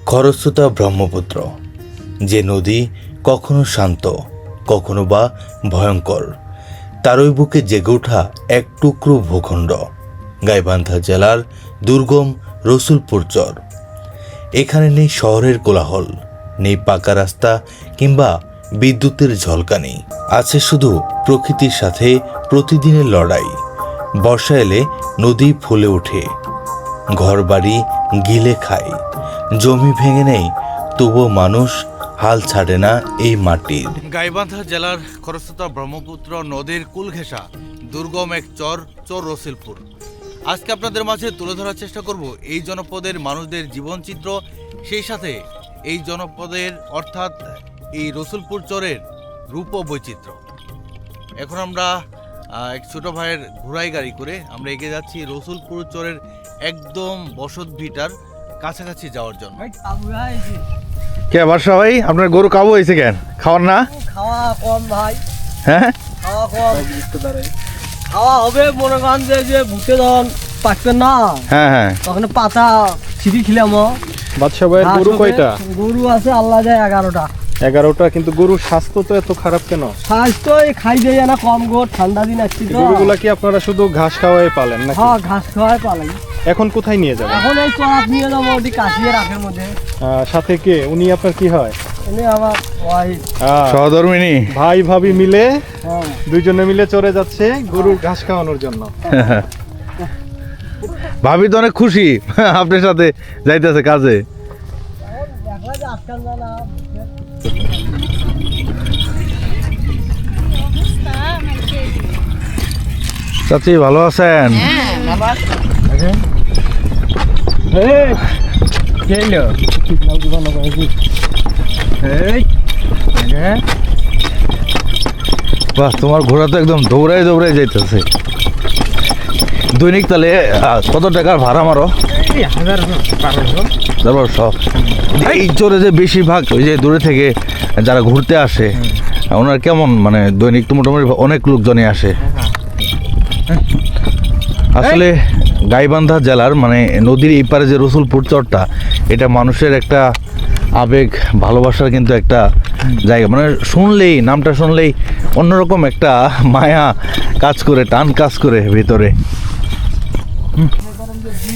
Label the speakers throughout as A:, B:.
A: খরস্রোতা ব্রহ্মপুত্র, যে নদী কখনো শান্ত, কখনো বা ভয়ঙ্কর, তারই বুকে জেগে ওঠা এক টুকরো ভূখণ্ড গাইবান্ধা জেলার দুর্গম রসুলপুর চর। এখানে নেই শহরের কোলাহল, নেই পাকা রাস্তা কিংবা বিদ্যুতের ঝলকানি, আছে শুধু প্রকৃতির সাথে প্রতিদিনের লড়াই। বর্ষা এলে নদী ফুলে ওঠে, ঘরবাড়ি গিলে খায়, জমি ভেঙে নেয়, তবুও মানুষ হাল ছাড়ে না এই মাটির।
B: গাইবান্ধা জেলার খরস্রোতা ব্রহ্মপুত্র নদীর কুল ঘেঁষা দুর্গম এক চর রসুলপুর। আজকে আপনাদের মাঝে তুলে ধরার চেষ্টা করব এই জনপদের মানুষদের জীবনচিত্র, সেই সাথে এই জনপদের অর্থাৎ এই রসুলপুর চরের রূপ ও বৈচিত্র্য। এখন আমরা এক ছোট ভাইয়ের ঘোড়াই গাড়ি করে আমরা এগিয়ে যাচ্ছি রসুলপুর চরের একদম বসত ভিটার কাছাকাছি যাওয়ার জন্য।
C: কে বর্ষা ভাই, আপনার গরু কাবু হয়েছে কেন? খাওয়ার না?
D: খাওয়া কম ভাই।
C: হ্যাঁ,
D: খাওয়া কম। খাওয়া হবে মনে করেন যে ভুটে যখন পাকবে না,
C: হ্যাঁ হ্যাঁ,
D: তখন পাতা ছিঁড়ি খিলাম।
E: বাদশা ভাইয়ের গরু কয়টা?
D: গরু আছে আল্লাহ যায় 11টা।
E: 11টা, কিন্তু গরুর স্বাস্থ্য তো এত খারাপ কেন?
D: স্বাস্থ্য খাই যায় না কম গো, ঠান্ডা দিন আসছি তো।
E: গরুগুলা কি আপনারা শুধু ঘাস খাওয়াই পালেন নাকি?
D: হ্যাঁ, ঘাস খাওয়াই পালাই।
E: এখন কোথায় নিয়ে যাবেন?
D: এখন এই চড়াত নিয়ে যাবো, ওটি কাশিয়ে রাখের মধ্যে।
E: সাথে কে? উনি আপনার কি হয়?
D: উনি আমার ওয়াইফ।
C: সহধর্মিনী।
E: ভাই ভাবি মিলে
D: হ্যাঁ।
E: দুইজনে মিলে চড়ে যাচ্ছে গরুর ঘাস খাওয়ানোর জন্য।
C: ভাবি তো অনেক খুশি আপনার সাথে যাইতেছে কাজে।
D: দেখলা যে আজকাল না
C: চাচি ভালো আছেন? বাহ, তোমার ঘোড়া তো একদম দৌড়াই দৌড়াই যাইতেছে। দৈনিক তাহলে কত টাকার ভাড়া মারো? 1200। এই চরে যে বেশিরভাগ ওই যে দূরে থেকে যারা ঘুরতে আসে, ওনার কেমন মানে দৈনিক তো মোটামুটি অনেক লোকজনই আসে। আসলে গাইবান্ধা জেলার মানে নদীর এই পারে যে রসুলপুর চরটা, এটা মানুষের একটা আবেগ ভালোবাসার কিন্তু একটা জায়গা। মানে শুনলেই, নামটা শুনলেই অন্যরকম একটা মায়া কাজ করে, টান কাজ করে ভিতরে।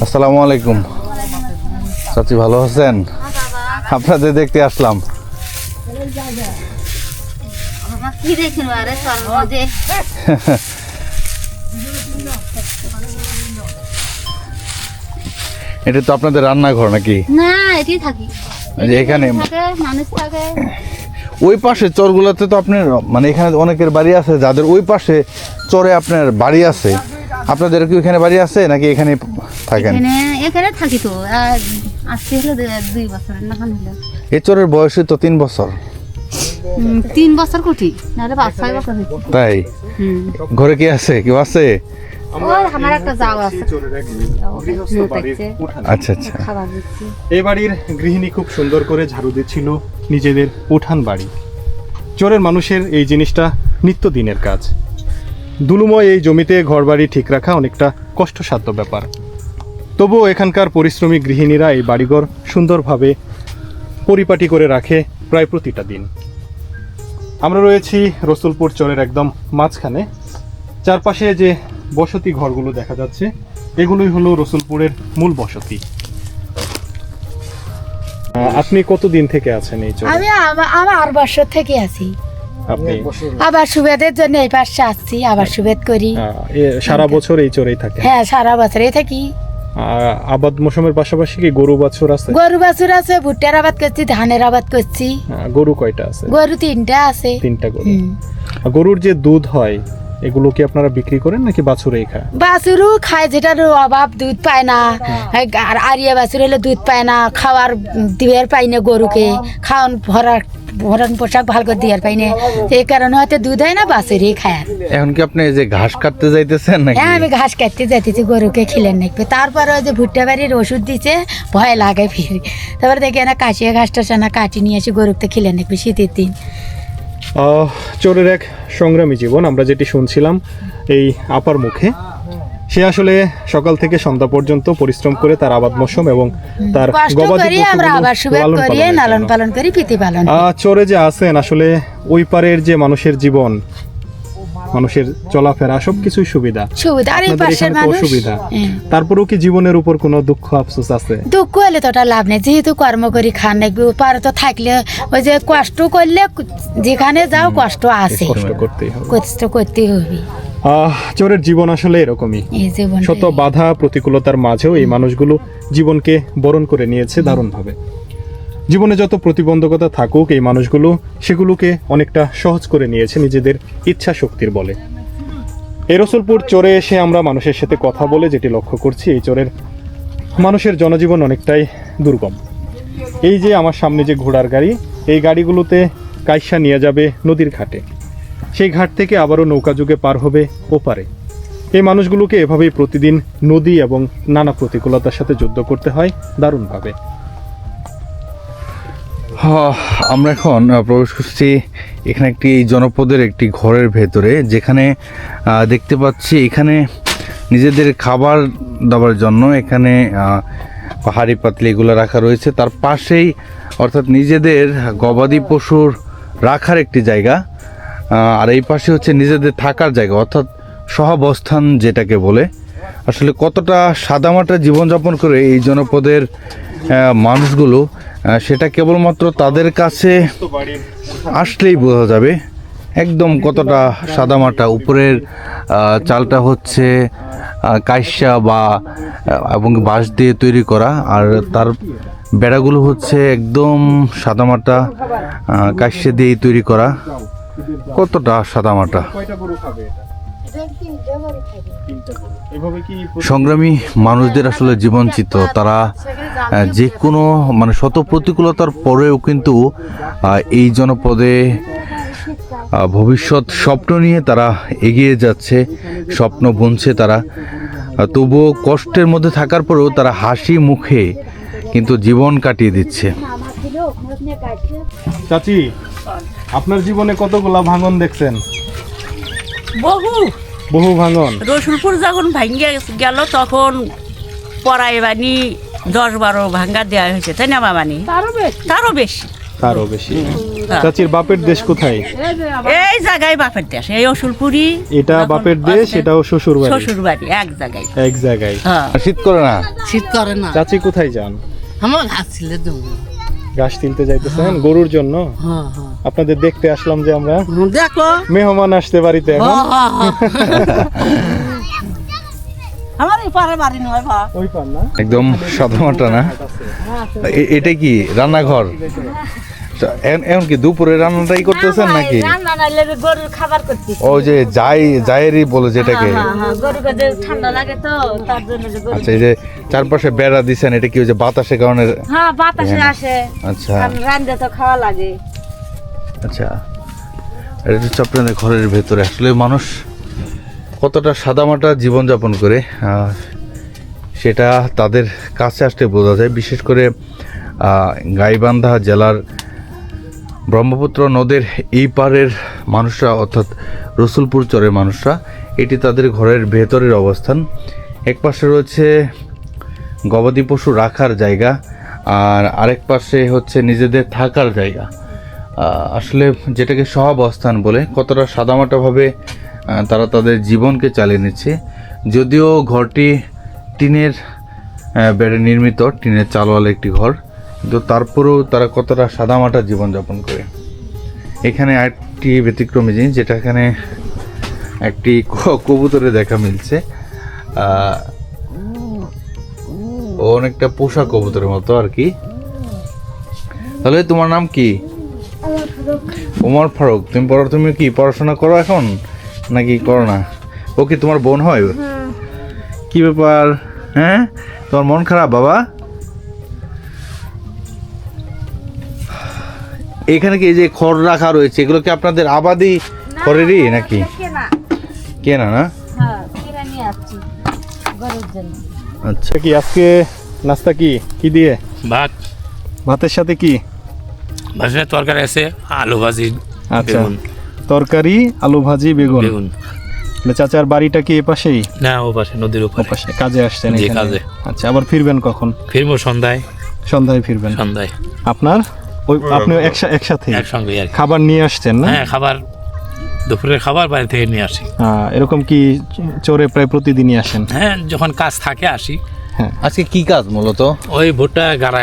C: আসসালামু আলাইকুম চাচি, ভালো আছেন? আপনাদের দেখতে আসলাম। এটা তো আপনাদের রান্নাঘর নাকি?
F: না, এটি থাকি।
C: যে এখানে
F: মানুষ থাকে।
C: ওই পাশে চরগুলোতে তো আপনার মানে এখানে অনেকের বাড়ি আছে, যাদের ওই পাশে চরে আপনার বাড়ি আছে, আপনাদের কি ওইখানে বাড়ি আছে নাকি এখানে থাকেন?
F: এখানে থাকি তো, আসতে হলো 2 বছর না হলো।
C: এই চরের বয়সে তো 3 বছর।
F: 3 বছর কুটি, নাহলে 5-6 বছর হয়েছে।
C: তাই? ঘরে কি আছে, কেউ আছে?
F: ওই আমার একটা যাও আছে।
C: আচ্ছা আচ্ছা।
F: খাবার দিচ্ছি।
E: এই বাড়ির গৃহিণী খুব সুন্দর করে ঝাড়ু দিচ্ছিল নিজেদের উঠান বাড়ি। চরের মানুষের এই জিনিসটা নিত্যদিনের কাজ। দুলুময় এই জমিতে ঘরবাড়ি ঠিক রাখা অনেকটা কষ্টসাধ্য ব্যাপার। তবুও এখানকার পরিশ্রমী গৃহিণীরা এই বাড়িঘর সুন্দরভাবে পরিপাটি করে রাখে প্রায় প্রতিটা দিন। আমরা রয়েছি রসুলপুর চরের একদম মাঝখানে। চারপাশে যে বসতি ঘরগুলো দেখা যাচ্ছে, এগুলোই হলো রসুলপুরের মূল বসতি। আপনি কতদিন থেকে আছেন এই চরে?
G: আমি আমার বছর থেকে আছি।
E: আপনি
G: আবার সুবেদের জন্য এই পাশে আসছি, আবার সুবেদ করি।
E: সারা বছর এই চরেই থাকে?
G: হ্যাঁ, সারা বছরই থাকি।
E: আবাদ মৌসুমের পাশাপাশি কি গরু বাছুর আছে?
G: গরু বাছুর আছে, ভুট্টার আবাদ করছি, ধানের আবাদ করছি।
E: গরু কয়টা আছে?
G: গরু 3টা আছে।
E: 3টা গরু। গরুর যে দুধ হয়, এগুলো কি আপনারা বিক্রি করেন নাকি বাছুরেই খায়?
G: বাছুরও খায়, যেটার অভাব দুধ পায় না। আর আরিয়া বাছুর হলে দুধ পায় না, খাওয়ার দিবার পাই না গরুকে, খাওয়ান ভরান পোশাক ভালো করে দিবার পাই না, এই কারণে হয়তো দুধ হয় না, বাছুরই খায়।
C: এখন কি আপনি এই যে ঘাস কাটতে যাইতেছেন নাকি?
G: হ্যাঁ, আমি ঘাস কাটতে যাইতেছি, গরুকে খিলেন নাকবে। তারপরে ওই যে ভুট্টা বাড়ির ওষুধ দিচ্ছে, ভয় লাগে ফিরে। তারপরে দেখি না কাশিয়ে ঘাসটা সানা কাটি নিয়ে এসে গরুকে খিলেন নাকবে শীতের দিন।
E: চোরের এক সংগ্রামী জীবন আমরা যেটি শুনছিলাম এই আপার মুখে, সে আসলে সকাল থেকে সন্ধ্যা পর্যন্ত পরিশ্রম করে তার আবাদ মৌসুম এবং তার
G: কষ্ট
E: গবাদি
G: করি আমরা
E: পশুগুলো
G: আবার সুবেদ
E: লালন
G: করি
E: পালনের
G: লালন
E: জন্য।
G: পালন করি প্রীতি পালন করি।
E: চরে যে আছেন আসলে ওই পারের যে মানুষের জীবন, মানুষের চলাফেরা সবকিছুই সুবিধা,
G: সুবিধা আর এই
E: আপনাদের
G: পাশের
E: এখানে তো
G: মানুষ
E: অসুবিধা।
G: হ্যাঁ।
E: তারপরেও কি জীবনের উপর কোনো দুঃখ আফসোস আছে?
G: দুঃখ হলে তো ওটা লাভ নেই, যেহেতু কর্ম করি খান লাগবে পারে তো থাকলে ওই যে কষ্ট করলে যেখানে যাও কষ্ট আছে,
E: কষ্ট করতেই হবে।
G: কষ্ট করতেই হবে।
E: চোরের জীবন আসলে এরকমই,
G: এই জীবন
E: শত বাধা প্রতিকূলতার মাঝেও এই মানুষগুলো জীবনকে বরণ করে নিয়েছে দারুণভাবে। জীবনে যত প্রতিবন্ধকতা থাকুক এই মানুষগুলো সেগুলোকে অনেকটা সহজ করে নিয়েছে নিজেদের ইচ্ছা শক্তির বলে। এই রসুলপুর চরে এসে আমরা মানুষের সাথে কথা বলে যেটি লক্ষ্য করছি, এই চরের মানুষের জনজীবন অনেকটাই দুর্গম। এই যে আমার সামনে যে ঘোড়ার গাড়ি, এই গাড়িগুলোতে কাইসা নিয়ে যাবে নদীর ঘাটে, সেই ঘাট থেকে আবারও নৌকা যুগে পার হবে ওপারে। এই মানুষগুলোকে এভাবেই প্রতিদিন নদী এবং নানা প্রতিকূলতার সাথে যুদ্ধ করতে হয় দারুণভাবে।
C: আমরা এখন প্রবেশ করছি এখানে একটি জনপদের একটি ঘরের ভেতরে, যেখানে দেখতে পাচ্ছি এখানে নিজেদের খাবার দাবার জন্য এখানে পাহাড়ি পাতলি এগুলো রাখা রয়েছে। তার পাশেই অর্থাৎ নিজেদের গবাদি পশুর রাখার একটি জায়গা, আর এই পাশে হচ্ছে নিজেদের থাকার জায়গা অর্থাৎ সহাবস্থান যেটাকে বলে। আসলে কতটা সাদামাটা জীবনযাপন করে এই জনপদের মানুষগুলো, সেটা কেবলমাত্র তাদের কাছে আসলেই বোঝা যাবে একদম কতটা সাদামাটা। উপরের চালটা হচ্ছে কাইসা বা এবং বাঁশ দিয়ে তৈরি করা, আর তার বেড়াগুলো হচ্ছে একদম সাদামাটা কাইসা দিয়েই তৈরি করা। কতটা সাদামাটা। সংগ্রামী মানুষদের আসলে জীবনচিত্র, তারা যে কোনো মানে শত প্রতিকূলতার পরেও কিন্তু এই জনপদে ভবিষ্যৎ স্বপ্ন নিয়ে তারা এগিয়ে যাচ্ছে, স্বপ্ন বুনছে তারা। তবুও কষ্টের মধ্যে থাকার পরেও তারা হাসি মুখে কিন্তু জীবন কাটিয়ে দিচ্ছে।
E: চাচি, আপনার জীবনে কতগুলা ভাঙন দেখছেন? বহু ভাঙন।
H: রসুলপুর যখন ভাঙ্গিয়া গেল তখন পড়াই বানি 10-12 ভাঙ্গা দেওয়া হয়েছে, তাই না মামানি? তারও বেশি।
E: চাচির বাপের দেশ কোথায়?
H: এই জায়গায় বাপের দেশ, এই রসুলপুরি।
E: এটা বাপের দেশ, এটাও শ্বশুর বাড়ি।
H: শ্বশুর বাড়ি এক জায়গায়।
E: এক জায়গায়।
H: হ্যাঁ।
C: শীত করে না?
I: শীত করে না।
E: চাচি কোথায় যান?
I: আমার ঘাস ছিলে দেবো।
E: ঘাস তুলতে যাইতেছেন গরুর জন্য?
I: হ্যাঁ হ্যাঁ।
E: আপনাদের দেখতে আসলাম যে আমরা।
I: দেখো
E: মেহমান আসতে বাড়িতে এখন।
H: আমার এই পারে বাড়ি নয় বা।
E: ওই পার না?
C: একদম সাদামাটা না? এটা কি রান্নাঘর? এখন কি দুপুরে রান্নাটাই করতেছেন নাকি?
H: রান্না নাইলে গরুর খাবার করতে।
C: ও যে জায়েরই বলে যেটাকে।
H: গরুকে যে ঠান্ডা লাগে তো তার জন্য যে গরু।
C: আচ্ছা, এই যে চারপাশে বেড়া দিছেন, এটা কি ওই যে বাতাসের কারণে?
H: হ্যাঁ, বাতাসে আসে।
C: আচ্ছা
H: রান্না তো খাওয়া লাগে।
C: আচ্ছা, এটা হচ্ছে আপনাদের ঘরের ভেতরে। আসলে মানুষ কতটা সাদামাটা জীবনযাপন করে সেটা তাদের কাছে আসতে বোঝা যায়। বিশেষ করে গাইবান্ধা জেলার ব্রহ্মপুত্র নদের এই পারের মানুষরা অর্থাৎ রসুলপুর চরের মানুষরা, এটি তাদের ঘরের ভেতরের অবস্থান। এক পাশে রয়েছে গবাদি পশু রাখার জায়গা, আর আরেক পাশে হচ্ছে নিজেদের থাকার জায়গা। আসলে যেটাকে সহাবস্থান বলে, কতটা সাদামাটাভাবে তারা তাদের জীবনকে চালিয়ে নিচ্ছে। যদিও ঘরটি টিনের বেড়ে নির্মিত, টিনের চালওয়ালা একটি ঘর, কিন্তু তারপরেও তারা কতটা সাদামাটা জীবনযাপন করে। এখানে আরেকটি ব্যতিক্রমী জিনিস, যেটা এখানে একটি কবুতরে দেখা মিলছে। ও অনেকটা পোষা কবুতরের মতো আর কি। তাহলে তোমার নাম কি? ওমর ফারুক। তুমি কি পড়াশোনা করো এখন নাকি করো না? ও কি তোমার বোন হয়? কি ব্যাপার, হ্যাঁ? তোমার মন খারাপ বাবা? এখানে কি এই যে খড় রাখা রয়েছে, এগুলো কি আপনাদের আবাদি খড়েরই নাকি? কেনা না? আচ্ছা,
E: কি আজকে নাস্তা কি দিয়ে?
J: ভাত।
E: ভাতের সাথে কি?
J: ভাতের তরকারি আছে, আলু ভাজি,
E: আচ্ছা, তরকারি আলু ভাজি বেগুন। চাচার বাড়িটা কি এ পাশেই?
J: না, ও পাশে, নদীর উপরে।
E: পাশে কাজে আসছেন
J: জি,
E: এখানে?
J: কাজে।
E: আচ্ছা, আবার ফিরবেন কখন?
J: ফিরবো সন্ধ্যায়।
E: সন্ধ্যায় ফিরবেন?
J: সন্ধ্যায়।
E: আপনার ওই আপনি একসাথে
J: একসঙ্গে আর কি।
E: খাবার নিয়ে আসছেন না?
J: হ্যাঁ, খাবার, দুপুরের খাবার বাড়ি থেকে নিয়ে আসি।
E: এরকম কি চরে প্রায় প্রতিদিনই আসেন?
J: হ্যাঁ, যখন কাজ থাকে আসি।
C: আজকে কি কাজ মূলত?
J: ওই ভুট্টা গাড়া,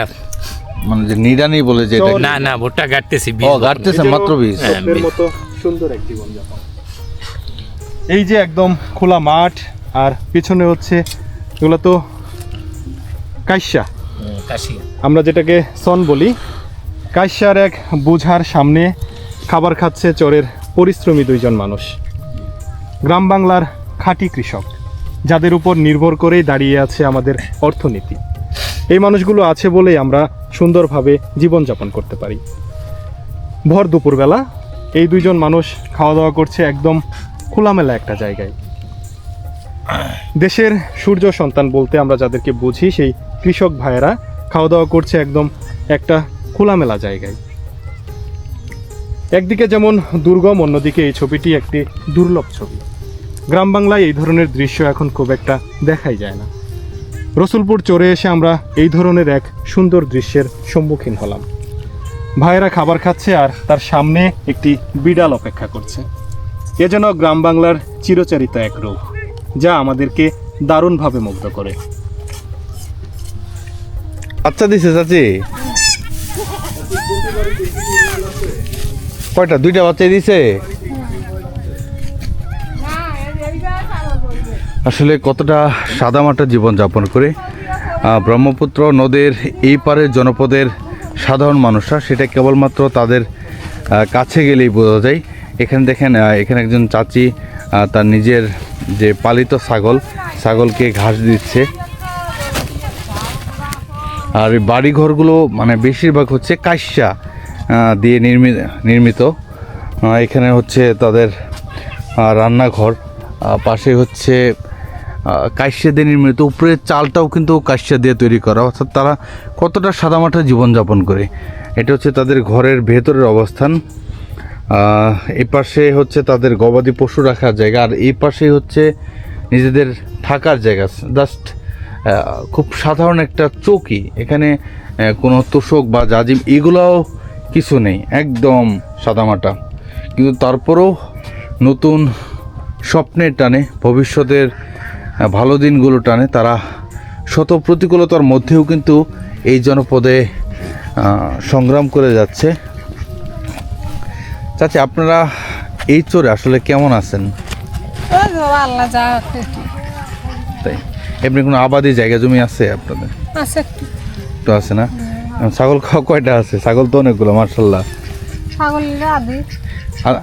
C: মানে যে নিড়ানি বলে যে এটা-
J: না না, ভুট্টা গাড়তেছি।
C: ও, গাড়তেছে মাত্র বীজ।
J: হ্যাঁ,
E: স্বপ্নের মতো সুন্দর এক জীবনযাপন। এই যে একদম খোলা মাঠ, আর পিছনে হচ্ছে এগুলো তো কাইসা,
J: কাশি।
E: আমরা যেটাকে সন বলি। কাইসার এক বোঝার সামনে খাবার খাচ্ছে চরের পরিশ্রমী দুইজন মানুষ, গ্রাম বাংলার খাঁটি কৃষক, যাদের উপর নির্ভর করেই দাঁড়িয়ে আছে আমাদের অর্থনীতি। এই মানুষগুলো আছে বলেই আমরা সুন্দরভাবে জীবনযাপন করতে পারি। ভর দুপুরবেলা এই দুইজন মানুষ খাওয়া দাওয়া করছে একদম খোলামেলা একটা জায়গায়। দেশের সূর্য সন্তান বলতে আমরা যাদেরকে বুঝি, সেই কৃষক ভাইয়েরা খাওয়া দাওয়া করছে একদম একটা খোলামেলা জায়গায়। একদিকে যেমন দুর্গম, অন্যদিকে এই ছবিটি একটি দুর্লভ ছবি। গ্রাম বাংলায় এই ধরনের দৃশ্য এখন খুব একটা দেখাই যায় না। রসুলপুর চরে এসে আমরা এই ধরনের এক সুন্দর দৃশ্যের সম্মুখীন হলাম। ভাইয়েরা খাবার খাচ্ছে আর তার সামনে একটি বিড়াল অপেক্ষা করছে। এ যেন গ্রাম বাংলার চিরচরিত এক রূপ, যা আমাদেরকে দারুণভাবে মুগ্ধ করে।
C: বাচ্চা দিছে চাচি? কয়টা? 2টা বাচ্চা দিছে? আসলে কতটা সাদামাটা জীবনযাপন করে ব্রহ্মপুত্র নদীর এই পারের জনপদের সাধারণ মানুষরা, সেটা কেবলমাত্র তাদের কাছে গেলেই বোঝা যায়। এখানে দেখেন, এখানে একজন চাচি তার নিজের যে পালিত ছাগলকে ঘাস দিচ্ছে। আর এই বাড়িঘরগুলো মানে বেশিরভাগ হচ্ছে কাইসা দিয়ে নির্মিত। এখানে হচ্ছে তাদের রান্নাঘর, পাশে হচ্ছে কাইসা দিয়ে নির্মিত। উপরের চালটাও কিন্তু কাইসা দিয়ে তৈরি করা, অর্থাৎ তারা কতটা সাদামাটা জীবনযাপন করে। এটা হচ্ছে তাদের ঘরের ভেতরের অবস্থান। এই পাশে হচ্ছে তাদের গবাদি পশু রাখার জায়গা, আর এই পাশে হচ্ছে নিজেদের থাকার জায়গা। জাস্ট খুব সাধারণ একটা চৌকি। এখানে কোনো তোষক বা জাজিম এগুলাও কিছু নেই, একদম সাদামাটা। কিন্তু তারপরেও নতুন স্বপ্নের টানে, ভবিষ্যতের ভালো দিনগুলো টানে তারা শত প্রতিকূলতার মধ্যেও কিন্তু এই জনপদে সংগ্রাম করে যাচ্ছে। চাচি, আপনারা এই চরে আসলে কেমন আছেন? তাই এমনি কোনো আবাদি জায়গা জমি আছে আপনাদের? তো আছে না? ছাগল খাওয়া কয়টা আছে? ছাগল তো অনেকগুলো, মার্শাল্লাহ।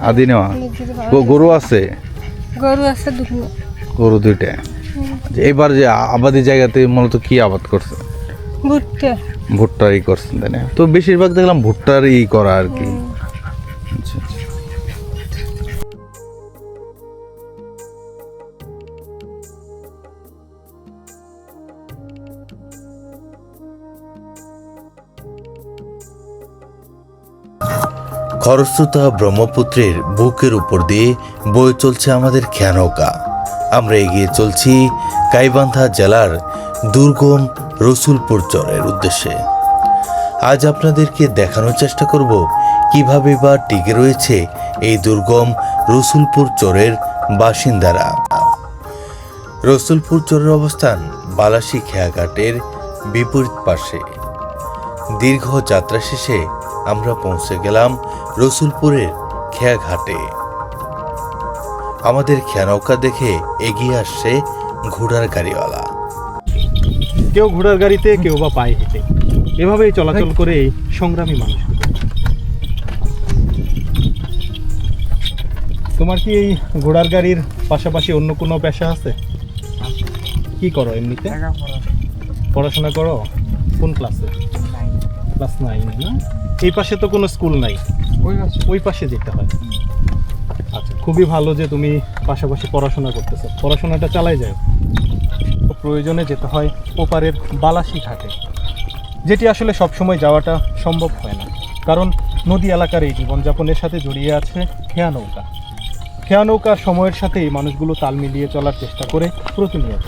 C: আদি নেওয়া? গরু আছে? গরু 2টা। এবার যে আবাদি জায়গাতে মূলত কি আবাদ করছে? ভুট্টার ই করছেন, তাই না? তো বেশিরভাগ দেখলাম ভুট্টার ই করা আর কি। আচ্ছা আচ্ছা।
A: খরস্রোতা ব্রহ্মপুত্রের বুকের উপর দিয়ে বয়ে চলছে আমাদের খেয়ানৌকা। আমরা এগিয়ে চলছি গাইবান্ধা জেলার দুর্গম রসুলপুর চরের উদ্দেশ্যে। আজ আপনাদেরকে দেখানোর চেষ্টা করব কিভাবে বা টিকে রয়েছে এই দুর্গম রসুলপুর চরের বাসিন্দারা। রসুলপুর চরের অবস্থান বালাসী খেয়াঘাটের বিপরীত পাশে। দীর্ঘ যাত্রা শেষে আমরা পৌঁছে গেলাম রসুলপুরের খেয়াঘাটে। আমাদের খেয়ানৌকা দেখে এগিয়ে আসছে ঘোড়ার গাড়িওয়ালা।
E: কেউ ঘোড়ার গাড়িতে, কেউ বা পায়ে হেঁটে, এভাবেই চলাচল করে এই সংগ্রামী মানুষগুলো। তোমার কি এই ঘোড়ার গাড়ির পাশাপাশি অন্য কোনো পেশা আছে? কি করো এমনিতে? পড়াশোনা করো? কোন ক্লাসে? ক্লাস 9 না? এই পাশে তো কোনো স্কুল নাই, ওই পাশে যেতে হয়। আচ্ছা, খুবই ভালো যে তুমি পাশাপাশি পড়াশোনা করতেছো। পড়াশোনাটা চালাই যায়, প্রয়োজনে যেতে হয় ওপারের বালাসী ঘাটে, যেটি আসলে সবসময় যাওয়াটা সম্ভব হয় না, কারণ নদী এলাকার এই জীবনযাপনের সাথে জড়িয়ে আছে খেয়া নৌকা। খেয়া নৌকার সময়ের সাথে এই মানুষগুলো তাল মিলিয়ে চলার চেষ্টা করে প্রতিনিয়ত।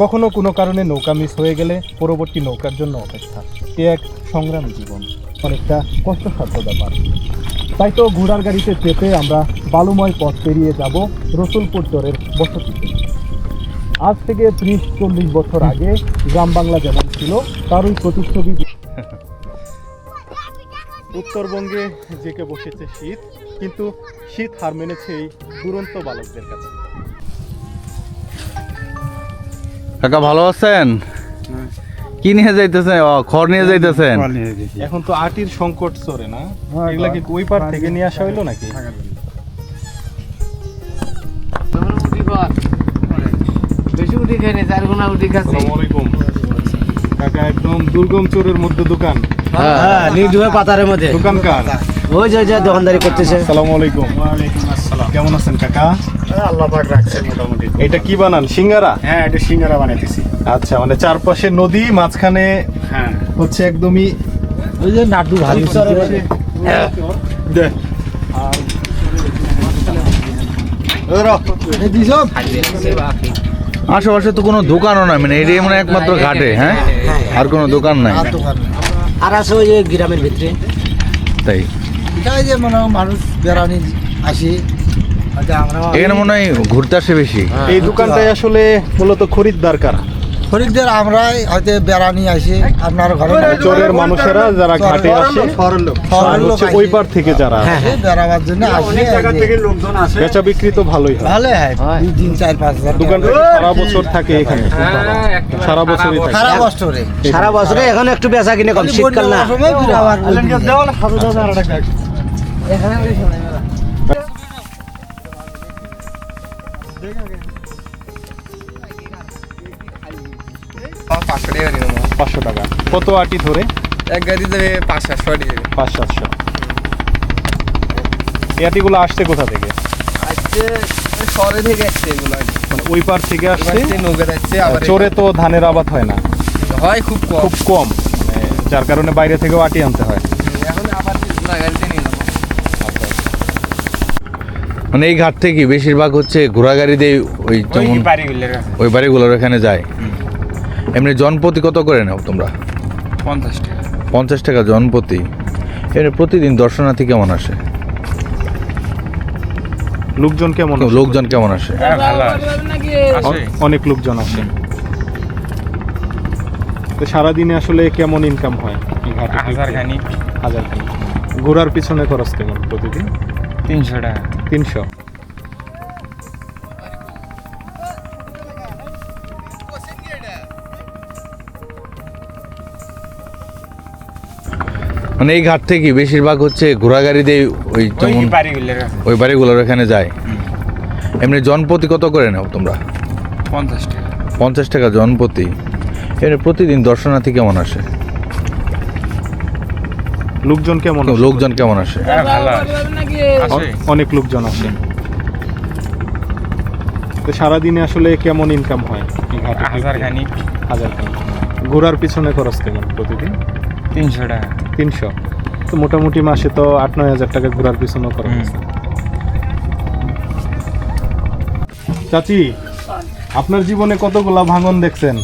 E: কখনো কোনো কারণে নৌকা মিস হয়ে গেলে পরবর্তী নৌকার জন্য অপেক্ষা। এ এক সংগ্রামী জীবন, অনেকটা কষ্টসাধ্য ব্যাপার। তাই তো ঘোড়ার গাড়িতে চেপে আমরা বালুময় পথ পেরিয়ে যাব রসুলপুর চরের বসতিতে। আজ থেকে 30-40 বছর আগে গ্রাম বাংলা যেমন ছিল তারই প্রতিচ্ছবি। উত্তরবঙ্গে জেঁকে বসেছে শীত, কিন্তু শীত হার মেনেছে এই দুরন্ত বালকদের কাছে।
C: কাকা ভালো আছেন? কি নিয়ে যাইতেছেন? খড় নিয়ে যাইতেছেন?
E: এখন তো আটির সংকট চরে না, এগুলা কি ওই পার থেকে নিয়ে আসা হইলো নাকি? আসসালামু আলাইকুম। কাকা একদম দুর্গম চরের মধ্যে দোকান?
D: হ্যাঁ, নির্দুয়ে পাতারের মধ্যে
E: দোকান কার?
D: ওই যে দোকানদারি করতেছে।
E: আসসালামু আলাইকুম। কেমন আছেন কাকা?
K: আল্লাহ পাক রাখছে মোটামুটি।
E: এটা কি বানান, সিঙ্গারা?
K: হ্যাঁ, এটা সিঙ্গারা বানাইতেছি।
E: আচ্ছা, মানে চারপাশে নদী, মাঝখানে
K: হ্যাঁ,
E: হচ্ছে একদমই
D: ওই যে নাটু ভালো
E: দে।
C: আশেপাশে তো কোনো দোকানও নাই, মানে এটাই মানে একমাত্র ঘাটে। হ্যাঁ, আর কোনো দোকান নাই।
D: আর আছে ওই যে গ্রামের ভিতরে,
C: তাই
D: এটাই যে মানে মানুষ বেড়ানি আসে।
C: এখানে মনে হয় ঘুরতে আসে বেশি।
E: এই দোকানটায় আসলে মূলত খরিদ্দার কারা?
D: খরিদ্দার আমরাই হয়তো বেড়ানি আসে আপনার ঘরে
E: চরের মানুষেরা যারা ঘাটে আসে, আর হচ্ছে ওই পার থেকে যারা
D: বেড়াবার জন্য আসে।
K: লোকজন আসে।
E: বেচা বিক্রি তো ভালোই হয়।
D: ভালো হয়, 2-4-5 হাজার
E: দোকানটা কি সারা বছর থাকে এখানে? সারা বছরই থাকে।
D: সারা বছরে এখন একটু বেচা কিনে কম, শীতকাল না।
E: পাঁচশো টাকা। কত আটি ধরে?
K: এক গাড়ি যাবে 500-700 আটি।
E: 500-700। এই আটিগুলো আসছে কোথা থেকে?
K: শহরে থেকে আসছে এগুলো,
E: মানে ওই পার থেকে আসছে।
K: নৌকা যাচ্ছে।
E: চরে তো ধানের আবাদ হয় না,
K: হয় খুব কম,
E: খুব কম, মানে যার কারণে বাইরে থেকেও আটি আনতে হয়।
K: এখন আবার গাড়িতে নিয়ে যাবো।
C: মানে এই ঘাট থেকে বেশিরভাগ হচ্ছে ঘোড়া গাড়ি দিয়ে ওই যেমন ওই বাড়িগুলোর এখানে যায়। এমনি জনপ্রতি কত করে নাও তোমরা?
K: 50 টাকা।
C: 50 টাকা জনপ্রতি। এমনি প্রতিদিন দর্শনার্থী কেমন আসে?
E: লোকজন কেমন?
C: লোকজন কেমন আসে?
E: অনেক লোকজন আসে। তো সারাদিনে আসলে কেমন ইনকাম হয় এই ঘাটে?
K: 1000 খানি।
E: ঘোরার পিছনে খরচ কেমন প্রতিদিন?
K: 300 টাকা।
E: 300।
C: মানে এই ঘাট থেকে বেশিরভাগ হচ্ছে ঘোড়া গাড়ি দিয়ে ওই যেমন ওই বাড়িগুলোর এখানে যায়। এমনি জনপ্রতি কত করে নাও তোমরা?
K: 50 টাকা।
C: 50 টাকা জনপ্রতি। এমনি প্রতিদিন দর্শনার্থী কেমন আসে?
E: লোকজন কেমন?
C: লোকজন কেমন আসে?
E: অনেক লোকজন আসে। তো সারাদিনে আসলে কেমন ইনকাম হয় এই ঘাটে?
K: 1000 খানি।
E: ঘোরার পিছনে খরচ কেমন প্রতিদিন?
K: 300 টাকা।
E: 300। তো মোটামুটি মাসে তো 8-9 হাজার টাকা ঘোরার পিছনে খরচ আছে। চাচি, আপনার জীবনে কতগুলা ভাঙন দেখছেন?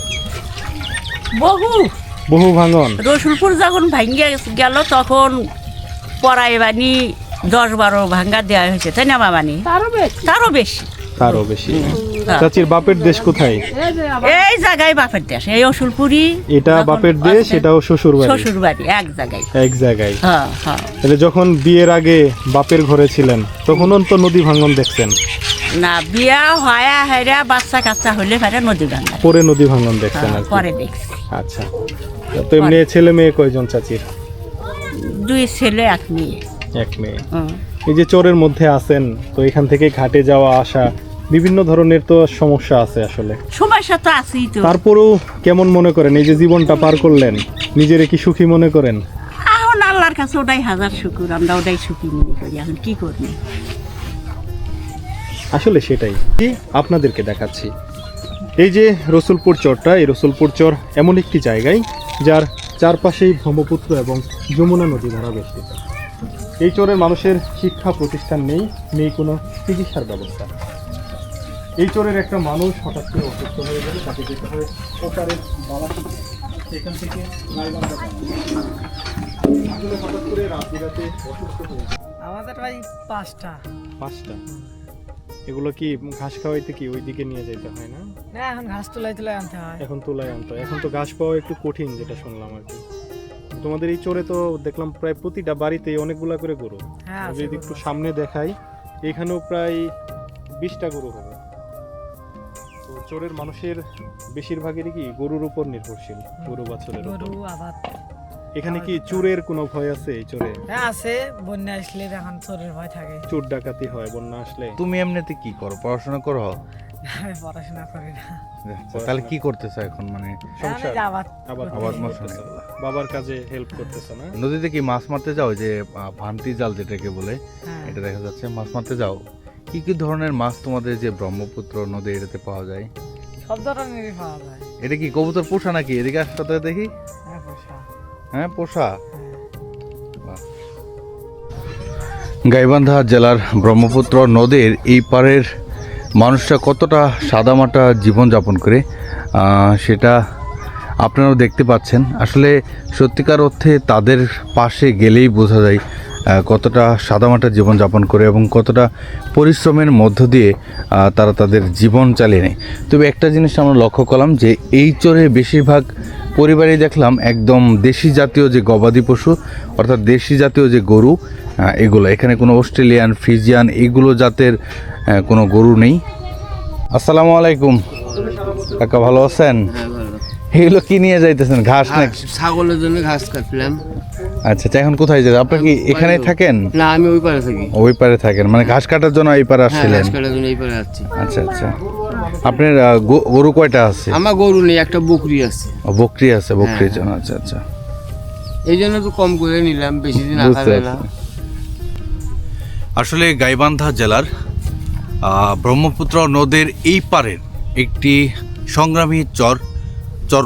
E: বহু ভাঙন।
H: রসুলপুর যখন ভাঙ্গিয়া গেল তখন পড়াই বানি 10-12 ভাঙ্গা দেওয়া হয়েছে, তাই না মামানি? তারও বেশি।
E: চাচির বাপের দেশ কোথায়?
H: এই জায়গায় বাপের দেশ, এই অসুলপুরি।
E: এটা বাপের দেশ, এটাও শ্বশুর
H: বাড়ি এক জায়গায়।
E: হ্যাঁ। তাহলে যখন বিয়ের আগে বাপের ঘরে ছিলেন তখনও তো নদী ভাঙন দেখছেন?
H: না, বিয়া হয়া হেরা বাচ্চা কাচ্চা হইলে ফেরা নদী ভাঙ্গা।
E: পরে নদী ভাঙন দেখছেন আর কি?
H: পরে দেখছি।
E: আচ্ছা, তো এমনি ছেলে মেয়ে কয়জন চাচির?
H: 2 ছেলে 1 মেয়ে।
E: 1 মেয়ে। এই যে চরের মধ্যে আছেন, তো এখান থেকে ঘাটে যাওয়া আসা বিভিন্ন ধরনের তো সমস্যা আছে আসলে।
H: সমস্যা তো আছেই তো।
E: তারপরেও কেমন মনে করেন এই যে জীবনটা পার করলেন, নিজেরে কি সুখী মনে করেন?
H: এখন আল্লাহর কাছে ওটাই হাজার শুকুর, আমরা ওটাই সুখী মনে করি। এখন কি করবো?
E: আসলে সেটাই আপনাদেরকে দেখাচ্ছি। এই যে রসুলপুর চরটা, এই রসুলপুর চর এমন একটি জায়গায় যার চারপাশেই ব্রহ্মপুত্র এবং যমুনা নদী দ্বারা বেষ্টিত। এই চরের মানুষের শিক্ষা প্রতিষ্ঠান নেই, নেই কোনো চিকিৎসার ব্যবস্থা। এই চরের একটা মানুষ হঠাৎ করে অসুস্থ হয়ে গেলে তাকে যেতে হয় ওপারের বালাসিতে, সেখান থেকে গাইবান্ধা যাওয়া। আসলে হঠাৎ করে রাত বিরাতে অসুস্থ হয়ে যায়।
D: আমাদের ভাই 5টা।
E: এগুলো কি ঘাস খাওয়াইতে কি ওইদিকে নিয়ে যেতে হয় না?
D: না, এখন ঘাস তুলাই আনতে হয়।
E: এখন তোলায় আনতো, এখন তো ঘাস পাওয়া একটু কঠিন, যেটা শুনলাম আর কি। তোমাদের এই চরে তো দেখলাম প্রায় প্রতিটা বাড়িতে অনেকগুলা করে গরু।
D: হ্যাঁ, আছে
E: যদি
D: গরু
E: একটু
D: আছে।
E: সামনে দেখাই, এখানেও প্রায় 20টা গরু হবে। তো চরের মানুষের বেশিরভাগেরই কি গরুর উপর নির্ভরশীল, গরু বাছুরের উপর।
D: গরু আবার
E: এখানে কি চোরের কোনো ভয় আছে এই চরে?
D: হ্যাঁ আছে, বন্যা আসলে এখন চোরের ভয় থাকে।
E: চোর ডাকাতি হয় বন্যা আসলে?
C: তুমি এমনিতে কি করো, পড়াশোনা করো?
D: আমি পড়াশোনা করি না।
C: তাহলে কি করতেছো এখন, মানে
E: সংসার?
D: আমি যে আবাদ
E: আবার
C: আবাদ
E: করতেছো।
C: মশাই।
E: বাবার কাজে হেল্প করতেছো না?
C: নদীতে কি মাছ মারতে যাও, যে ভান্তি জাল যেটাকে বলে,
D: হ্যাঁ।
C: এটা দেখা যাচ্ছে মাছ মারতে যাও? কি কি ধরনের মাছ তোমাদের যে ব্রহ্মপুত্র নদী এটাতে পাওয়া যায়?
D: সব ধরনেরই পাওয়া যায়।
C: এটা কি কবুতর পোষা নাকি? এদিকে আসতে দেখি।
D: হ্যাঁ, পোষা।
C: হ্যাঁ, পোষা। বাহ। গাইবান্ধা জেলার ব্রহ্মপুত্র নদীর এই পারের মানুষরা কতটা সাদামাটা জীবনযাপন করে সেটা আপনারাও দেখতে পাচ্ছেন। আসলে সত্যিকার অর্থে তাদের পাশে গেলেই বোঝা যায় কতটা সাদামাটা জীবনযাপন করে এবং কতটা পরিশ্রমের মধ্য দিয়ে তারা তাদের জীবন চালিয়ে নেয়। তবে একটা জিনিস আমরা লক্ষ্য করলাম যে এই চরে বেশিরভাগ পরিবারেই দেখলাম একদম দেশি জাতীয় যে গবাদি পশু, অর্থাৎ দেশি জাতীয় যে গরু, এগুলো। এখানে কোনো অস্ট্রেলিয়ান, ফ্রিজিয়ান এগুলো জাতের কোনো গরু নেই। আসসালামু আলাইকুম কাকা, ভালো আছেন? এগুলো কি নিয়ে যাইতেছেন? ঘাস নাকি?
I: ছাগলের জন্য ঘাস কাটলাম।
C: আচ্ছা আচ্ছা, এখন কোথায় যাবেন? আপনার কি এখানে থাকেন?
I: না, আমি ওই পারে থাকি।
C: ওই পারে থাকেন, মানে ঘাস কাটার জন্য এই পারে
I: হ্যাঁ,
C: আসছিলেন?
I: ঘাস কাটার জন্য এই পারে যাচ্ছি।
C: আচ্ছা আচ্ছা। আপনার গরু কয়টা আছে?
I: আমার গরু নেই, একটা বকরি আছে।
C: বকরি আছে, বকরির জন্য। আচ্ছা আচ্ছা,
I: এই জন্য তো কম করে নিলাম, বেশি দিন
C: বুঝতে
I: আঁকা না।
C: পারছি।
B: আসলে গাইবান্ধা জেলার ব্রহ্মপুত্র নদের এই পারের একটি সংগ্রামী চর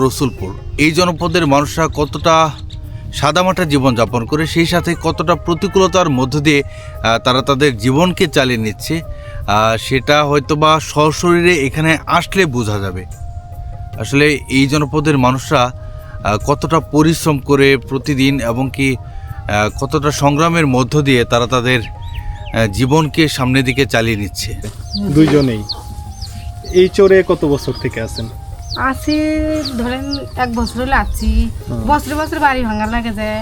B: রসুলপুর। এই জনপদের মানুষরা কতটা সাদামাটা জীবনযাপন করে, সেই সাথে কতটা প্রতিকূলতার মধ্য দিয়ে তারা তাদের জীবনকে চালিয়ে নিচ্ছে, সেটা হয়তোবা সশরীরে এখানে আসলে বোঝা যাবে। আসলে এই জনপদের মানুষরা কতটা পরিশ্রম করে প্রতিদিন এবং কি কতটা সংগ্রামের মধ্য দিয়ে তারা তাদের জীবনকে সামনের দিকে চালিয়ে নিচ্ছে।
E: দুইজনেই এই চরে কত বছর থেকে আছেন?
G: আছি ধরেন 1 বছর হলে আছি। বছরে বছরে বাড়ি ভাঙার লাগে যায়।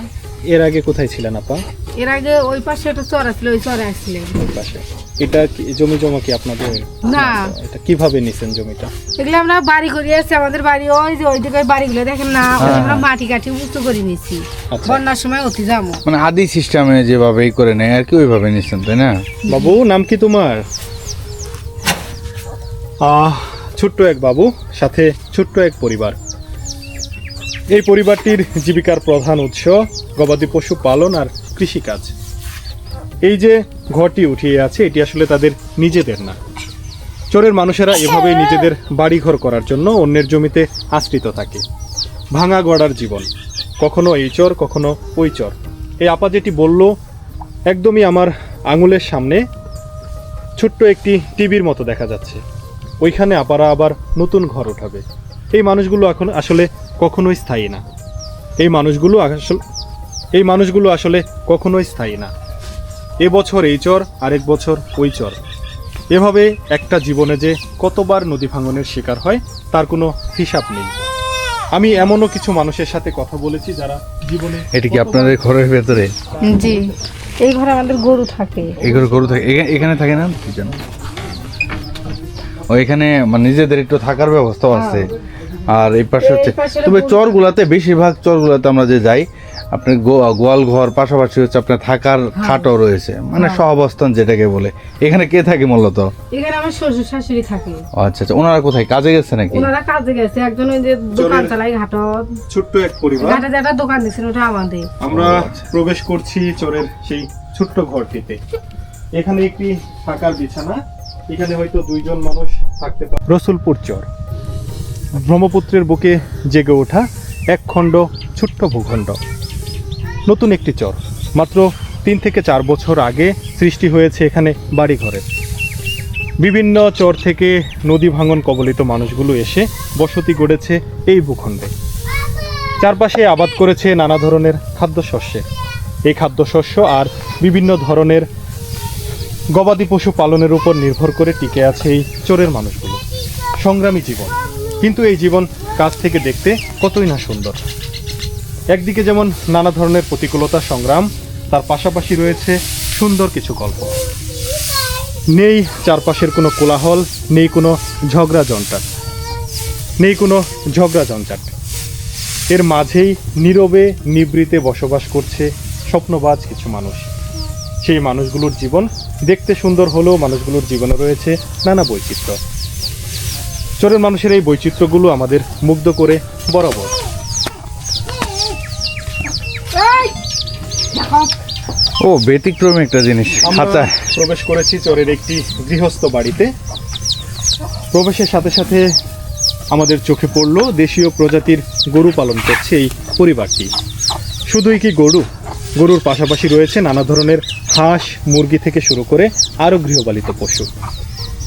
E: এর আগে কোথায় ছিলেন আপা?
G: এর আগে ওই পাশে একটা চর আসলে, ওই চরে আসছিলেন।
E: ওই পাশে। এটা কি জমি জমা কি আপনাদের?
G: না,
E: এটা কিভাবে নিছেন জমিটা?
G: এগুলো আমরা বাড়ি করে আসছি। আমাদের বাড়ি ওই যে ওইদিকে বাড়িগুলো দেখেন না, ওই আমরা মাটি কাটি উঁচু করে নিচ্ছি।
E: আচ্ছা।
G: বন্যার সময় অতি যাবো।
C: মানে আদি সিস্টেমে যেভাবে করে নেয় আর কি, ওইভাবে নিচ্ছেন, তাই না?
E: বাবু, নাম কি তোমার? ছোট্ট এক বাবু, সাথে ছোট্ট এক পরিবার। এই পরিবারটির জীবিকার প্রধান উৎস গবাদি পশু পালন আর কৃষিকাজ। এই যে ঘরটি উঠিয়ে আছে, এটি আসলে তাদের নিজেদের না। চরের মানুষেরা এভাবেই নিজেদের বাড়িঘর করার জন্য অন্যের জমিতে আশ্রিত থাকে। ভাঙা গড়ার জীবন, কখনো এই চর কখনো ওই চর। এই আপা যেটি বলল, একদমই আমার আঙুলের সামনে ছোট্ট একটি টিভির মতো দেখা যাচ্ছে। ওইখানে আপারা আবার নতুন ঘর উঠাবে। এই মানুষগুলো এখন আসলে কখনোই স্থায়ী না। এই মানুষগুলো আসলে কখনোই স্থায়ী না। এবছর এই চর, আরেক বছর ওই চর। এভাবে একটা জীবনে যে কতবার নদী ভাঙনের শিকার হয় তার কোনো হিসাব নেই। আমি এমনও কিছু মানুষের সাথে কথা বলেছি যারা জীবনে।
C: এটা কি আপনাদের ঘরের ভেতরে?
G: জি, এই ঘরে আমাদের গরু থাকে।
C: এই ঘরে গরু থাকে? এখানে থাকে না কি জানো? ও, এখানে মানে নিজেদের একটু থাকার ব্যবস্থাও আছে। আর এই পাশে হচ্ছে, তবে চরগুলাতে, বেশিরভাগ চরগুলাতে আমরা যে যাই, আপনার গোয়াল ঘর পাশাপাশি হচ্ছে আপনার থাকার খাটও রয়েছে, মানে সহাবস্থান যেটাকে বলে। এখানে কে থাকে মূলত?
G: এখানে আমার শ্বশুর শাশুড়ি থাকে।
C: আচ্ছা আচ্ছা, ওনারা কোথায় কাজে গেছে নাকি?
G: ওনারা কাজে গেছে। একজন ওই যে দোকান চালায় ঘাটত,
E: ছোট্ট এক পরিবার।
G: ঘাটে যে একটা দোকান দিচ্ছেন, ওটা আমাদের।
E: আমরা প্রবেশ করছি চরের সেই ছোট্ট ঘরটিতে। এখানে একটি থাকার বিছানা, এখানে হয়তো 2 জন মানুষ থাকতে পারে। রসুলপুর চর, ব্রহ্মপুত্রের বুকে জেগে ওঠা এক খণ্ড ছোট্ট ভূখণ্ড। নতুন একটি চর, মাত্র 3 থেকে 4 বছর আগে সৃষ্টি হয়েছে এখানে বাড়িঘরের। বিভিন্ন চর থেকে নদী ভাঙন কবলিত মানুষগুলো এসে বসতি গড়েছে এই ভূখণ্ডে। চারপাশে আবাদ করেছে নানা ধরনের খাদ্যশস্যে। এই খাদ্যশস্য আর বিভিন্ন ধরনের গবাদি পশু পালনের উপর নির্ভর করে টিকে আছে এই চরের মানুষগুলো। সংগ্রামী জীবন, কিন্তু এই জীবন কাছ থেকে দেখতে কতই না সুন্দর। একদিকে যেমন নানা ধরনের প্রতিকূলতা সংগ্রাম, তার পাশাপাশি রয়েছে সুন্দর কিছু গল্প। নেই চারপাশের কোনো কোলাহল, নেই কোনো ঝগড়া ঝঞ্ঝাট, এর মাঝেই নীরবে নিবৃতে বসবাস করছে স্বপ্নবাজ কিছু মানুষ। সেই মানুষগুলোর জীবন দেখতে সুন্দর হলেও মানুষগুলোর জীবনে রয়েছে নানা বৈচিত্র্য। চরের মানুষের এই বৈচিত্র্যগুলো আমাদের মুগ্ধ করে বরাবর।
C: ও ব্যতিক্রমী একটা জিনিস।
E: আমরা
C: খাঁচা
E: প্রবেশ করেছি চরের একটি গৃহস্থ বাড়িতে। প্রবেশের সাথে সাথে আমাদের চোখে পড়ল দেশীয় প্রজাতির গরু পালন করছে এই পরিবারটি। শুধুই কি গরুর পাশাপাশি রয়েছে নানা ধরনের হাঁস, মুরগি থেকে শুরু করে আরও গৃহপালিত পশু।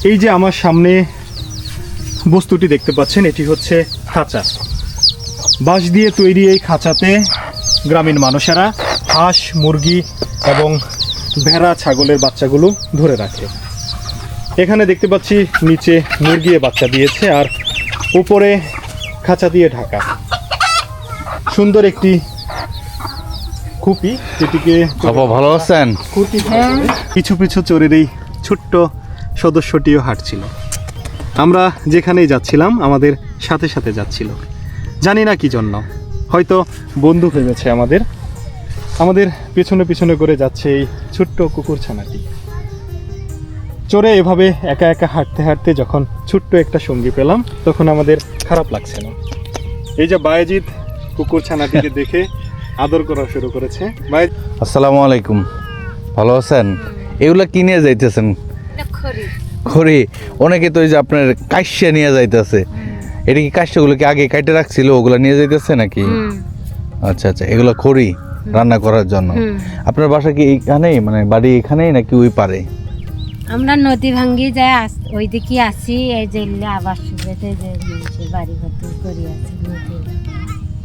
E: এই যে আমার সামনে বস্তুটি দেখতে পাচ্ছেন, এটি হচ্ছে খাঁচা। বাঁশ দিয়ে তৈরি এই খাঁচাতে গ্রামীণ মানুষেরা হাঁস, মুরগি এবং ভেড়া, ছাগলের বাচ্চাগুলো ধরে রাখে। এখানে দেখতে পাচ্ছি নিচে মুরগি বাচ্চা দিয়েছে আর উপরে খাঁচা দিয়ে ঢাকা। সুন্দর একটি খুপি, যেটিকে
C: ভালো আছেন?
E: খুঁটি পিছু পিছু চোরের এই ছোট্ট সদস্যটিও হাঁটছিল। আমরা যেখানেই যাচ্ছিলাম আমাদের সাথে সাথে যাচ্ছিল, জানি না কি জন্য, হয়তো বন্ধু ভেবেছে আমাদের পিছনে পিছনে করে যাচ্ছে এই ছোট্ট কুকুর ছানাটি। চোরে এভাবে একা একা হাঁটতে হাঁটতে যখন ছোট্ট একটা সঙ্গী পেলাম তখন আমাদের খারাপ লাগছে না। এই যে বায়েজিৎ কুকুর ছানাটিকে দেখে আদর করা শুরু করেছে।
C: আসসালামু আলাইকুম, ভালো আছেন? এগুলা কি নিয়ে যাইতেছেন? খড়ি। অনেকে তো ওই যে আপনার কাশ্যা নিয়ে যাইতেছে, এটা কি কাশ্যগুলো কি আগে কাটে রাখছিল, ওগুলা নিয়ে যাইতেছে নাকি? আচ্ছা আচ্ছা, এগুলো খড়ি রান্না করার জন্য। আপনার বাসা কি এইখানেই, মানে বাড়ি এখানেই নাকি ওই পারে?
F: আমরা নদী ভাঙ্গি যাই ওই দিকে আসি, এই যে আবার সুবিধে যে মানুষের বাড়ি ঘর করি আছে নদী।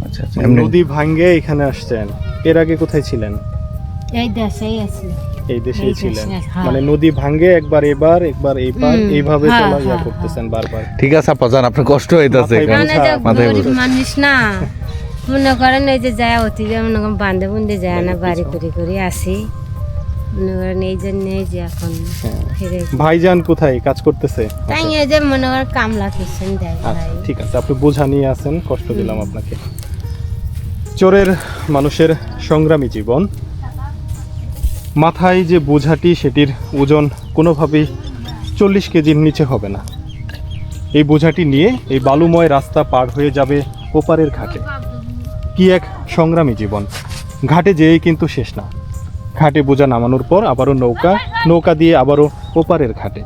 C: আচ্ছা আচ্ছা,
E: নদী ভাঙ্গে এখানে আসছেন। এর আগে কোথায় ছিলেন?
F: এই দেশেই আছি।
E: এই দেশেই ছিলেন,
F: হ্যাঁ।
E: মানে নদী ভাঙ্গে একবার এবার একবার এইবার এইভাবে চলা ইয়া করতেছেন বারবার।
C: ঠিক আছে আপা, জান আপনার কষ্ট হইতাছে,
F: মানে গরিব মানুষ না, মনে করেন এই যে যায় অতি মনে করেন বান্ধে বুন্ধে যায় না, বাড়ি করে আসি, মনে করেন এই জন্য যে এখন ফিরে।
E: ভাইজান কোথায় কাজ করতেছে?
F: তাই এই যে মনে করেন কামলা কিছেন দেয়।
E: আচ্ছা ঠিক আছে, আপনি বোঝা নিয়ে আছেন, কষ্ট দিলাম আপনাকে। চোরের মানুষের সংগ্রামী জীবন। মাথায় যে বোঝাটি, সেটির ওজন কোনোভাবেই 40 কেজির নিচে হবে না। এই বোঝাটি নিয়ে এই বালুময় রাস্তা পার হয়ে যাবে ওপারের ঘাটে। কি এক সংগ্রামী জীবন! ঘাটে যেয়েই কিন্তু শেষ না, ঘাটে বোঝা নামানোর পর আবারও নৌকা দিয়ে আবারও ওপারের ঘাটে।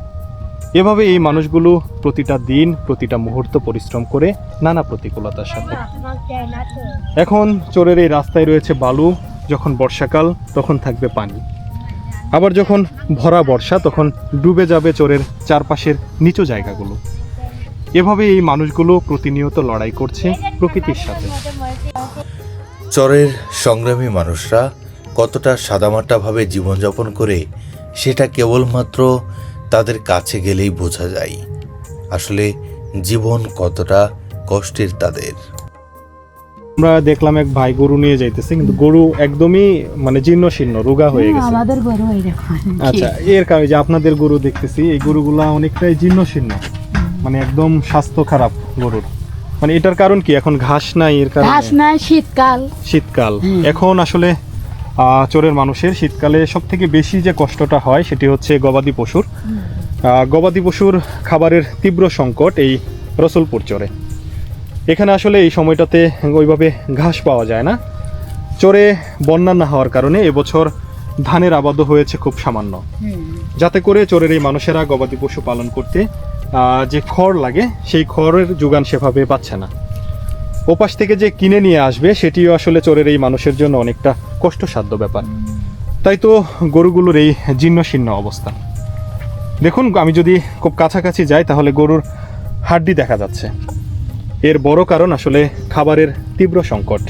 E: এভাবে এই মানুষগুলো প্রতিটা দিন প্রতিটা মুহূর্ত পরিশ্রম করে নানা প্রতিকূলতার সাথে। এখন চোরের এই রাস্তায় রয়েছে বালু, যখন বর্ষাকাল তখন থাকবে পানি, আবার যখন ভরা বর্ষা তখন ডুবে যাবে চোরের চারপাশের নিচু জায়গাগুলো। এভাবে এই মানুষগুলো প্রতিনিয়ত লড়াই করছে প্রকৃতির সাথে।
A: চরের সংগ্রামী মানুষরা কতটা সাদামাটাভাবে জীবনযাপন করে সেটা কেবলমাত্র তাদের কাছে গেলেই বোঝা যায়। আসলে জীবন কতটা কষ্টের তাদের।
E: আমরা দেখলাম এক ভাই গরু নিয়ে যাইতেছে, কিন্তু গরু একদমই মানে জীর্ণ শীর্ণ, রোগা হয়ে গেছে।
G: আমাদের গরু এইরকম।
E: আচ্ছা, এর কারণে যে আপনাদের গরু দেখতেছি, এই গরুগুলা অনেকটাই জীর্ণ শীর্ণ, মানে একদম স্বাস্থ্য খারাপ গরুর। মানে এটার কারণ কি? এখন ঘাস নাই, এর কারণে?
G: ঘাস নাই, শীতকাল।
E: এখন আসলে চোরের মানুষের শীতকালে সব থেকে বেশি যে কষ্টটা হয় সেটি হচ্ছে গবাদি পশুর। গবাদি পশুর খাবারের তীব্র সংকট এই রসুলপুর চরে। এখানে আসলে এই সময়টাতে ওইভাবে ঘাস পাওয়া যায় না। চরে বন্যা না হওয়ার কারণে এবছর ধানের আবাদও হয়েছে খুব সামান্য, যাতে করে চরের এই মানুষেরা গবাদি পশু পালন করতে যে খড় লাগে সেই খড়ের যোগান সেভাবে পাচ্ছে না। ওপাশ থেকে যে কিনে নিয়ে আসবে সেটিও আসলে চরের এই মানুষের জন্য অনেকটা কষ্টসাধ্য ব্যাপার। তাই তো গরুগুলোর এই জীর্ণ শীর্ণ অবস্থা। দেখুন, আমি যদি খুব কাছাকাছি যাই তাহলে গরুর হাড্ডি দেখা যাচ্ছে। এর বড় কারণ আসলে খাবারের তীব্র সংকট।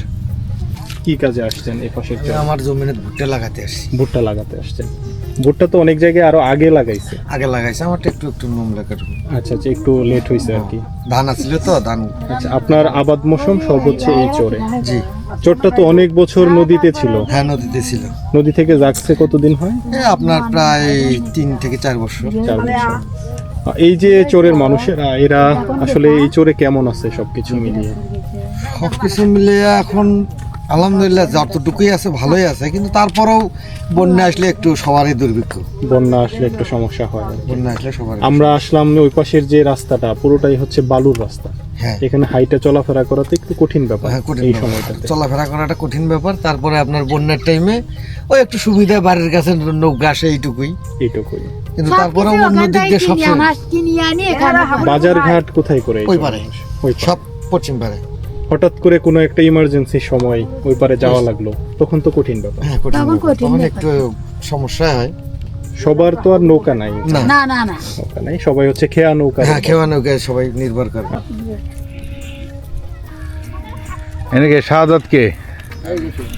E: কি কাজে আসছেন এই পাশের জমি?
L: আমার জমিনে ভুট্টা লাগাতে আসছি।
E: ভুট্টা লাগাতে আসছেন। ভুট্টা তো অনেক জায়গায় আরো আগে লাগাইছে।
L: আগে লাগাইছে, আমারটা একটু একটু নুম লাগার।
E: আচ্ছা আচ্ছা, একটু লেট হয়েছে আর কি।
L: ধান আছিল তো, ধান।
E: আচ্ছা, আপনার আবাদ মৌসুম সব হচ্ছে এই চরে?
L: জি।
E: চরটা তো অনেক বছর নদীতে ছিল।
L: হ্যাঁ, নদীতে ছিল।
E: নদী থেকে জাগছে কতদিন হয়?
L: আপনার প্রায় 3 থেকে 4 বছর।
E: 4 বছর। এই যে চরের মানুষেরা, এরা আসলে এই চরে কেমন আছে সবকিছু মিলিয়ে?
L: সবকিছু মিলিয়ে এখন আলহামদুলিল্লাহ যতটুকুই আছে ভালোই আছে, কিন্তু তারপরেও বন্যা আসলে একটু সবারই দুর্ভিক্ষ।
E: বন্যা আসলে একটু সমস্যা হয়।
L: বন্যা আসলে সবার।
E: আমরা আসলাম ওই পাশের যে রাস্তাটা পুরোটাই হচ্ছে বালুর রাস্তা।
L: হ্যাঁ,
E: এখানে হাইটে চলাফেরা করাতে একটু কঠিন ব্যাপার।
L: হ্যাঁ, কঠিন
E: এই
L: ব্যাপার।
E: সময়টাতে
L: চলাফেরা করাটা কঠিন ব্যাপার। তারপরে আপনার বন্যার টাইমে ওই একটু সুবিধা, বাড়ির কাছে নৌকা আসে, এইটুকুই। কিন্তু তারপরে অন্য দিক দিয়ে সব
E: বাজার ঘাট কোথায় করে?
L: ওই পারে, সব পশ্চিম পারে।
E: হঠাৎ করে কোনো একটা ইমার্জেন্সি সময় ওই পারে যাওয়া লাগলো, তখন তো কঠিন ব্যাপার।
L: হ্যাঁ, কঠিন ব্যাপার। তখন একটু সমস্যা হয়।
E: সবার তো আর নৌকা নাই।
L: না
G: না না না,
E: নৌকা নাই, সবাই হচ্ছে খেয়া নৌকা।
L: হ্যাঁ, খেওয়া নৌকায় সবাই নির্ভর করে।
C: এনেকে শাহাদাত কে?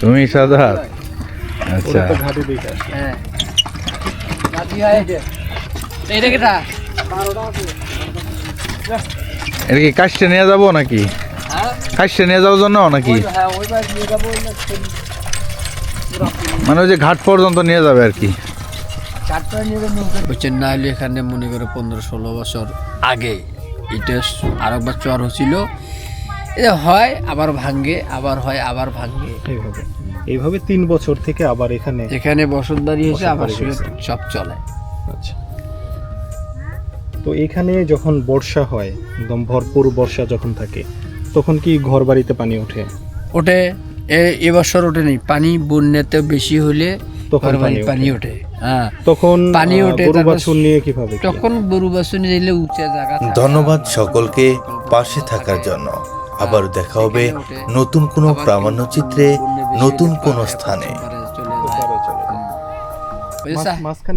C: তুমি শাহাদাত? আচ্ছা,
E: ওরা তো ঘাটে দেখে আসে।
C: এটা কি কাশতে নিয়ে যাবো নাকি? কাশতে নিয়ে যাওয়ার জন্য নাকি? মানে ওই যে ঘাট পর্যন্ত নিয়ে যাবে আর কি।
I: বুঝছেন না, হলে এখানে মনে করে 15-16 বছর আগে এটা আরেকবার চর হচ্ছিল। এটা হয় আবার ভাঙ্গে, আবার হয় আবার ভাঙ্গে।
E: এইভাবে 3 বছর থেকে আবার
I: এখানে বসতবাড়ি হয়েছে, আবার
E: বসতবাড়ি হয়েছে।
I: সব চলে।
E: আচ্ছা, তো এখানে যখন বর্ষা হয়, একদম ভরপুর বর্ষা যখন থাকে, তখন কি ঘর বাড়িতে পানি ওঠে?
I: ওঠে, এবছর ওঠে নেই পানি। বন্যাতে বেশি হলে
E: তখন
I: পানি ওঠে। হ্যাঁ,
E: তখন
I: পানি ওঠে।
E: গরু বাছুর নিয়ে কিভাবে?
I: তখন গরু বাছুর নিয়ে উঁচা জায়গা।
A: ধন্যবাদ সকলকে পাশে থাকার জন্য। আবার দেখা হবে নতুন কোনো প্রামাণ্যচিত্রে, নতুন কোনো স্থানে।
I: চলে যায়।
E: মাঝখানে